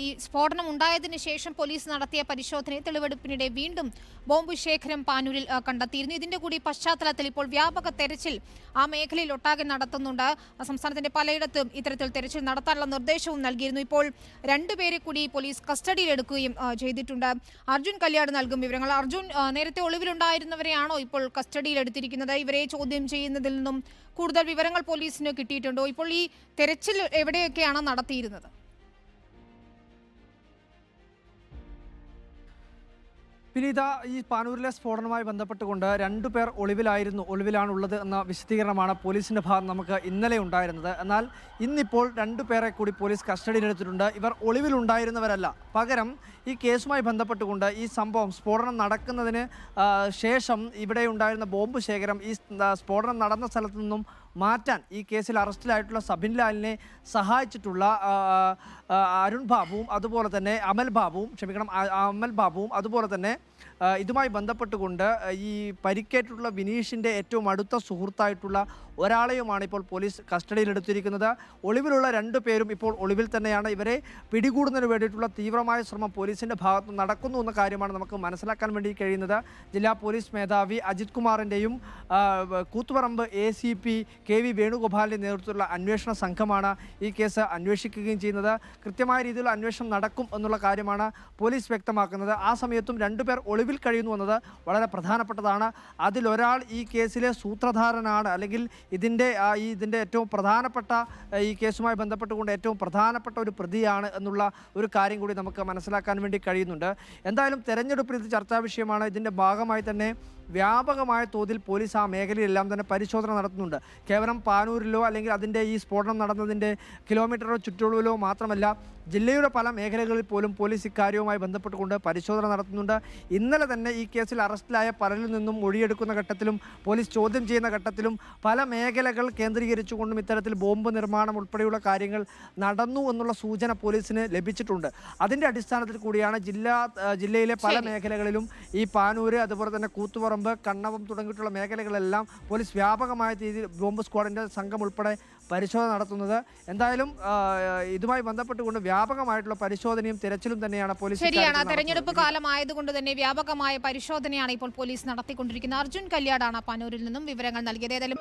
ഈ സ്ഫോടനം ഉണ്ടായതിനു ശേഷം പോലീസ് നടത്തിയ പരിശോധനയിൽ തെളിവെടുപ്പിനിടെ വീണ്ടും ബോംബ് ശേഖരം പാനൂരിൽ കണ്ടെത്തിയിരുന്നു. ഇതിന്റെ കൂടി പശ്ചാത്തലത്തിൽ ഇപ്പോൾ വ്യാപക തെരച്ചിൽ ആ മേഖലയിൽ ഒട്ടാകെ നടത്തുന്നുണ്ട്. സംസ്ഥാനത്തിന്റെ പലയിടത്തും ഇത്തരത്തിൽ തെരച്ചിൽ നടത്താനുള്ള നിർദ്ദേശവും നൽകിയിരുന്നു. ഇപ്പോൾ രണ്ടുപേരെ കൂടി പോലീസ് കസ്റ്റഡിയിലെടുക്കുകയും ചെയ്തിട്ടുണ്ട്. അർജുൻ കല്യാട് നൽകും വിവരങ്ങൾ. അർജുൻ, നേരത്തെ ഒളിവിലുണ്ടായിരുന്നവരെയാണോ ഇപ്പോൾ കസ്റ്റഡിയിലെടുത്തിരിക്കുന്നത്? ഇവരെ ചോദ്യം ചെയ്യുന്നതിൽ നിന്നും കൂടുതൽ വിവരങ്ങൾ പോലീസിന് കിട്ടിയിട്ടുണ്ടോ? ഇപ്പോൾ ഈ തെരച്ചിൽ എവിടെയൊക്കെയാണ് നടത്തിയിരുന്നത്? വിനീത, ഈ പാനൂരിലെ സ്ഫോടനവുമായി ബന്ധപ്പെട്ടുകൊണ്ട് രണ്ടുപേർ ഒളിവിലാണുള്ളത് എന്ന വിശദീകരണമാണ് പോലീസിൻ്റെ ഭാഗം നമുക്ക് ഇന്നലെ ഉണ്ടായിരുന്നത്. എന്നാൽ ഇന്നിപ്പോൾ രണ്ടുപേരെ കൂടി പോലീസ് കസ്റ്റഡിയിലെടുത്തിട്ടുണ്ട്. ഇവർ ഒളിവിലുണ്ടായിരുന്നവരല്ല, പകരം ഈ കേസുമായി ബന്ധപ്പെട്ടുകൊണ്ട് ഈ സംഭവം സ്ഫോടനം നടക്കുന്നതിന് ശേഷം ഇവിടെ ഉണ്ടായിരുന്ന ബോംബ് ശേഖരം ഈ സ്ഫോടനം നടന്ന സ്ഥലത്തു നിന്നും മാറ്റാൻ ഈ കേസിൽ അറസ്റ്റിലായിട്ടുള്ള സബിൻ ലാലിനെ സഹായിച്ചിട്ടുള്ള അരുൺ ബാബുവും അതുപോലെ തന്നെ അമൽ ബാബുവും അതുപോലെ തന്നെ ഇതുമായി ബന്ധപ്പെട്ടുകൊണ്ട് ഈ പരിക്കേറ്റുള്ള വിനീഷിൻ്റെ ഏറ്റവും അടുത്ത സുഹൃത്തായിട്ടുള്ള ഒരാളെയുമാണ് ഇപ്പോൾ പോലീസ് കസ്റ്റഡിയിലെടുത്തിരിക്കുന്നത്. ഒളിവിലുള്ള രണ്ടു പേരും ഇപ്പോൾ ഒളിവിൽ തന്നെയാണ്. ഇവരെ പിടികൂടുന്നതിന് വേണ്ടിയിട്ടുള്ള തീവ്രമായ ശ്രമം പോലീസിൻ്റെ ഭാഗത്ത് നടക്കുന്നു എന്ന കാര്യമാണ് നമുക്ക് മനസ്സിലാക്കാൻ വേണ്ടി കഴിയുന്നത്. ജില്ലാ പോലീസ് മേധാവി അജിത് കുമാറിൻ്റെയും കൂത്തുപറമ്പ് ACP KV വേണുഗോപാലിൻ്റെ നേതൃത്വത്തിലുള്ള അന്വേഷണ സംഘമാണ് ഈ കേസ് അന്വേഷിക്കുകയും ചെയ്യുന്നത്. കൃത്യമായ രീതിയിലുള്ള അന്വേഷണം നടക്കും എന്നുള്ള കാര്യമാണ് പോലീസ് വ്യക്തമാക്കുന്നത്. ആ സമയത്തും രണ്ടുപേർ ഒളിവിൽ കഴിയുന്നു എന്നത് വളരെ പ്രധാനപ്പെട്ടതാണ്. അതിലൊരാൾ ഈ കേസിലെ സൂത്രധാരനാണ്, അല്ലെങ്കിൽ ഇതിൻ്റെ ഏറ്റവും പ്രധാനപ്പെട്ട ഈ കേസുമായി ബന്ധപ്പെട്ടുകൊണ്ട് ഏറ്റവും പ്രധാനപ്പെട്ട ഒരു പ്രതിയാണ് എന്നുള്ള ഒരു കാര്യം കൂടി നമുക്ക് മനസ്സിലാക്കാൻ വേണ്ടി കഴിയുന്നുണ്ട്. എന്തായാലും തെരഞ്ഞെടുപ്പിൽ ഇത് ചർച്ചാ വിഷയമാണ്. ഇതിൻ്റെ ഭാഗമായി തന്നെ വ്യാപകമായ തോതിൽ പോലീസ് ആ മേഖലയിലെല്ലാം തന്നെ പരിശോധന നടത്തുന്നുണ്ട്. കേവലം പാനൂരിലോ അല്ലെങ്കിൽ അതിൻ്റെ ഈ സ്ഫോടനം നടന്നതിൻ്റെ കിലോമീറ്ററോ ചുറ്റളവിലോ മാത്രമല്ല, ജില്ലയുടെ പല മേഖലകളിൽ പോലും പോലീസ് ഇക്കാര്യവുമായി ബന്ധപ്പെട്ടുകൊണ്ട് പരിശോധന നടത്തുന്നുണ്ട്. ഇന്നലെ തന്നെ ഈ കേസിൽ അറസ്റ്റിലായ പലരിൽ നിന്നും മൊഴിയെടുക്കുന്ന ഘട്ടത്തിലും പോലീസ് ചോദ്യം ചെയ്യുന്ന ഘട്ടത്തിലും പല മേഖലകൾ കേന്ദ്രീകരിച്ചുകൊണ്ടും ഇത്തരത്തിൽ ബോംബ് നിർമ്മാണം ഉൾപ്പെടെയുള്ള കാര്യങ്ങൾ നടന്നു എന്നുള്ള സൂചന പോലീസിന് ലഭിച്ചിട്ടുണ്ട്. അതിൻ്റെ അടിസ്ഥാനത്തിൽ കൂടിയാണ് ജില്ലയിലെ പല മേഖലകളിലും ഈ പാനൂര്, അതുപോലെ തന്നെ കൂത്തുപറമ്പ്, കണ്ണവം തുടങ്ങിയിട്ടുള്ള മേഖലകളെല്ലാം പോലീസ് വ്യാപകമായ രീതിയിൽ ബോംബ് സ്ക്വാഡിൻ്റെ സംഘം ഉൾപ്പെടെ പരിശോധന നടത്തുന്നത്. എന്തായാലും ഇതുമായി ബന്ധപ്പെട്ടുകൊണ്ട് വ്യാപകമായിട്ടുള്ള പരിശോധനയും തിരച്ചിലും തന്നെയാണ് പോലീസ്. ശരിയാണ്, തെരഞ്ഞെടുപ്പ് കാലമായതുകൊണ്ട് തന്നെ വ്യാപകമായ പരിശോധനയാണ് ഇപ്പോൾ പോലീസ് നടത്തിക്കൊണ്ടിരിക്കുന്നത്. അർജുൻ കല്യാടാണ് പാനൂരിൽ നിന്നും വിവരങ്ങൾ നൽകിയത്. ഏതായാലും